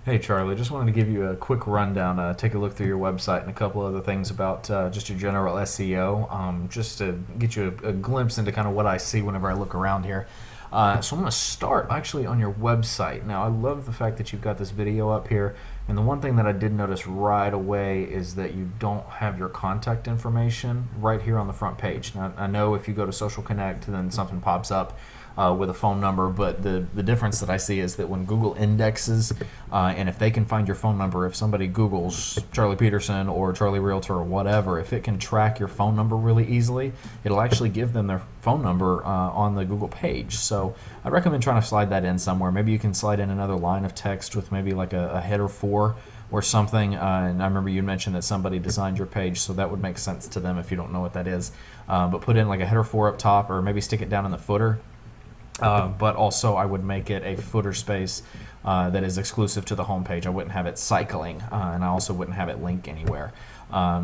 Hey Charlie, just wanted to give you a quick rundown, take a look through your website and a couple other things about just your general SEO, just to get you a glimpse into kind of what I see whenever I look around here. So I'm going to start actually on your website. Now I love the fact that you've got this video up here, and the one thing that I did notice right away is that you don't have your contact information right here on the front page. Now I know if you go to Social Connect, then something pops up with a phone number, but the difference that I see is that when Google indexes, and if they can find your phone number, if somebody Googles Charlie Peterson or Charlie Realtor or whatever, if it can track your phone number really easily, it'll actually give them their phone number on the Google page. So I recommend trying to slide that in somewhere. Maybe you can slide in another line of text with maybe like a header 4 or something. And I remember you mentioned that somebody designed your page, so that would make sense to them if you don't know what that is. But put in like a header 4 up top, or maybe stick it down in the footer. But also I would make it a footer space that is exclusive to the homepage. I wouldn't have it cycling, and I also wouldn't have it link anywhere.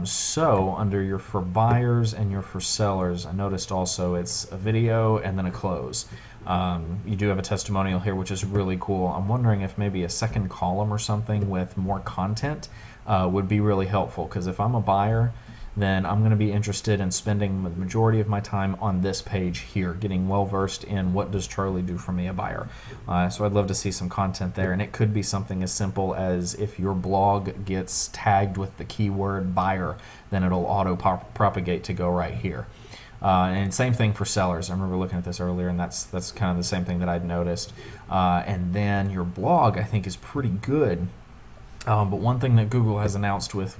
So under your for buyers and your for sellers, I noticed also it's a video and then a close. You do have a testimonial here, which is really cool. I'm wondering if maybe a second column or something with more content would be really helpful, because if I'm a buyer, then I'm going to be interested in spending the majority of my time on this page here, getting well versed in what does Charlie do for me, a buyer. So I'd love to see some content there, and it could be something as simple as if your blog gets tagged with the keyword buyer, then it'll auto-propagate to go right here. And same thing for sellers. I remember looking at this earlier, and that's kind of the same thing that I'd noticed. And then your blog, I think, is pretty good. But one thing that Google has announced with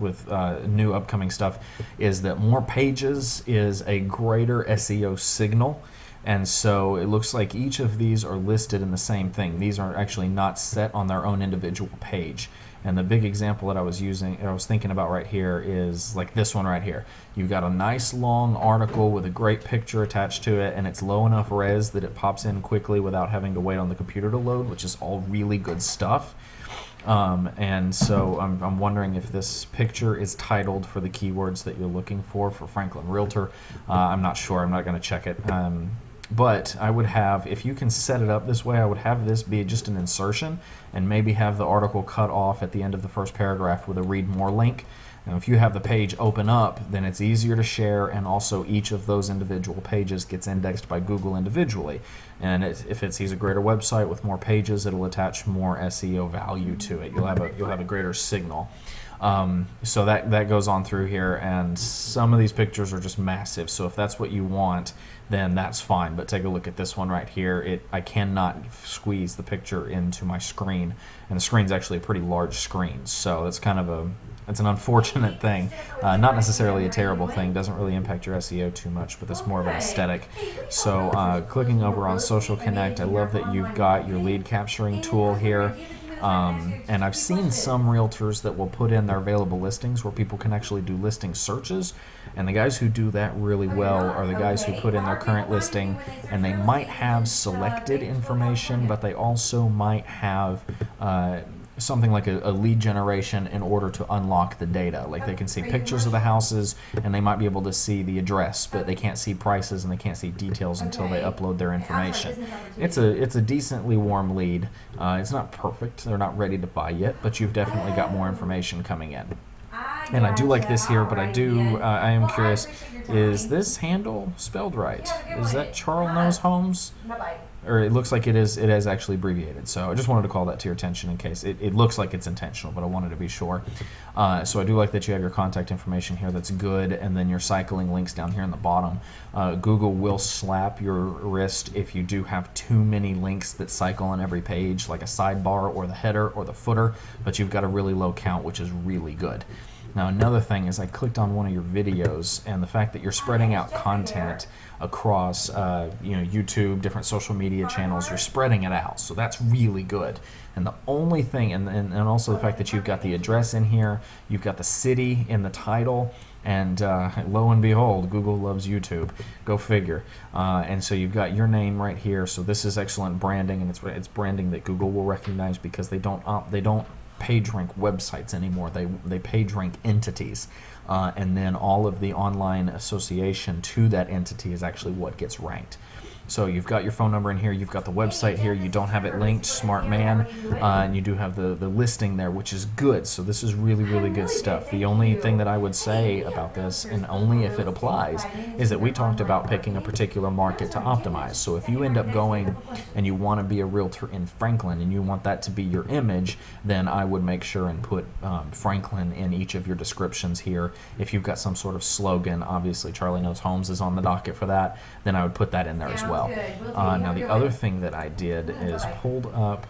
new upcoming stuff is that more pages is a greater SEO signal. And so it looks like each of these are listed in the same thing. These are actually not set on their own individual page. And the big example that I was thinking about right here is like this one right here. You've got a nice long article with a great picture attached to it, and it's low enough res that it pops in quickly without having to wait on the computer to load, which is all really good stuff. And so I'm wondering if this picture is titled for the keywords that you're looking for Franklin Realtor. I'm not sure. I'm not going to check it. But I would have, if you can set it up this way, I would have this be just an insertion and maybe have the article cut off at the end of the first paragraph with a read more link. Now, if you have the page open up, then it's easier to share, and also each of those individual pages gets indexed by Google individually. And if it sees a greater website with more pages, it'll attach more SEO value to it. You'll have a greater signal. So that goes on through here, and some of these pictures are just massive. So if that's what you want, then that's fine. But take a look at this one right here. I cannot squeeze the picture into my screen, and the screen's actually a pretty large screen. So that's kind of it's an unfortunate thing. Not necessarily a terrible thing. Doesn't really impact your SEO too much, but it's more of an aesthetic. So clicking over on Social Connect, I love that you've got your lead capturing tool here. And I've seen some realtors that will put in their available listings where people can actually do listing searches, and the guys who do that really well are the guys who put in their current listing, and they might have selected information, but they also might have something like a lead generation in order to unlock the data. Like they can see pictures of the houses, and they might be able to see the address, but they can't see prices and they can't see details until they upload their information. It's a decently warm lead. It's not perfect. They're not ready to buy yet, but you've definitely got more information coming in. And I do like this here, but I am curious, is this handle spelled right? Is that Charles Knows Homes? Or it looks like it is actually abbreviated. So I just wanted to call that to your attention in case. It looks like it's intentional, but I wanted to be sure. So I do like that you have your contact information here. That's good. And then your cycling links down here in the bottom. Google will slap your wrist if you do have too many links that cycle on every page, like a sidebar or the header or the footer, but you've got a really low count, which is really good. Now another thing is I clicked on one of your videos, and the fact that you're spreading out content across YouTube, different social media channels, you're spreading it out, so that's really good. And the only thing, and also the fact that you've got the address in here, you've got the city in the title, and lo and behold, Google loves YouTube. Go figure. And so you've got your name right here, so this is excellent branding, and it's branding that Google will recognize, because they don't page rank websites anymore. They page rank entities, and then all of the online association to that entity is actually what gets ranked. So you've got your phone number in here, you've got the website here, you don't have it linked, smart man, and you do have the listing there, which is good. So this is really, really good stuff. The only thing that I would say about this, and only if it applies, is that we talked about picking a particular market to optimize. So if you end up going and you want to be a realtor in Franklin and you want that to be your image, then I would make sure and put Franklin in each of your descriptions here. If you've got some sort of slogan, obviously Charlie Knows Homes is on the docket for that, then I would put that in there as well. Now the other thing that I did is pulled up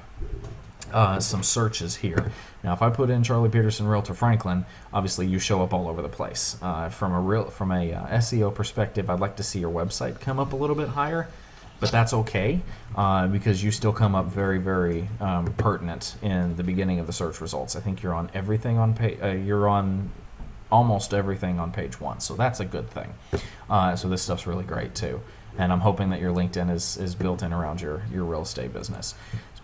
some searches here. Now if I put in Charlie Peterson Realtor Franklin, obviously you show up all over the place. From a SEO perspective, I'd like to see your website come up a little bit higher, but that's okay because you still come up very, very pertinent in the beginning of the search results. I think you're on everything on you're on almost everything on page 1, so that's a good thing. So this stuff's really great too. And I'm hoping that your LinkedIn is built in around your real estate business.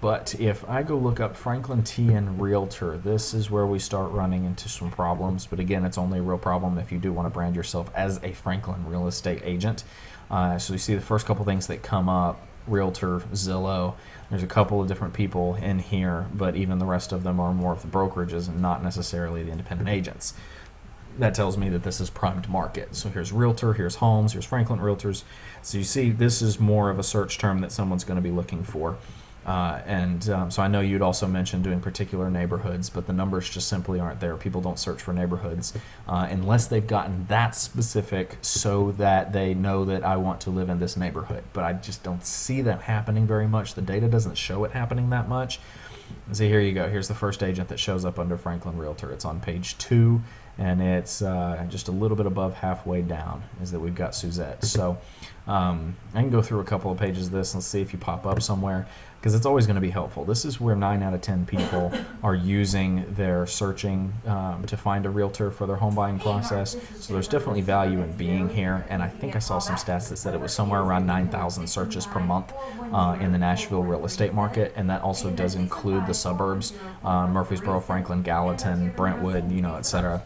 But if I go look up Franklin TN Realtor, this is where we start running into some problems. But again, it's only a real problem if you do want to brand yourself as a Franklin real estate agent. So you see the first couple things that come up, Realtor, Zillow. There's a couple of different people in here, but even the rest of them are more of the brokerages and not necessarily the independent agents. That tells me that this is primed market. So here's Realtor, here's Homes, here's Franklin Realtors. So you see this is more of a search term that someone's going to be looking for. So I know you'd also mentioned doing particular neighborhoods, but the numbers just simply aren't there. People don't search for neighborhoods unless they've gotten that specific so that they know that I want to live in this neighborhood. But I just don't see that happening very much. The data doesn't show it happening that much. See, here you go. Here's the first agent that shows up under Franklin Realtor. It's on page 2. And it's just a little bit above halfway down is that we've got Suzette. So I can go through a couple of pages of this and see if you pop up somewhere, because it's always going to be helpful. This is where 9 out of 10 people are using their searching to find a realtor for their home buying process. So there's definitely value in being here. And I think I saw some stats that said it was somewhere around 9,000 searches per month in the Nashville real estate market. And that also does include the suburbs, Murfreesboro, Franklin, Gallatin, Brentwood, et cetera.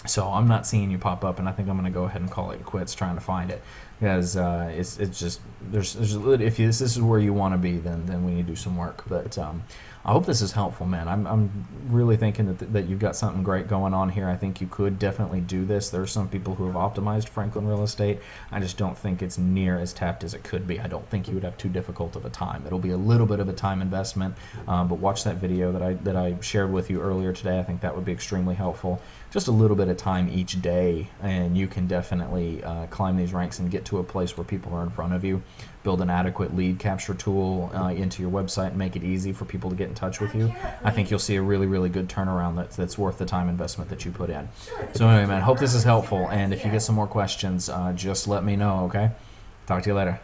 So I'm not seeing you pop up, and I think I'm going to go ahead and call it quits trying to find it, because it's just if this is where you want to be, then we need to do some work. But I hope this is helpful, man. I'm really thinking that you've got something great going on here. I think you could definitely do this. There are some people who have optimized Franklin real estate. I just don't think it's near as tapped as it could be. I don't think you would have too difficult of a time. It'll be a little bit of a time investment, but watch that video that I shared with you earlier today. I think that would be extremely helpful. Just a little bit of time each day, and you can definitely climb these ranks and get to a place where people are in front of you. Build an adequate lead capture tool into your website and make it easy for people to get in touch with you. I think you'll see a really, really good turnaround that's worth the time investment that you put in. So anyway, man, hope this is helpful, and if you get some more questions, just let me know, okay? Talk to you later.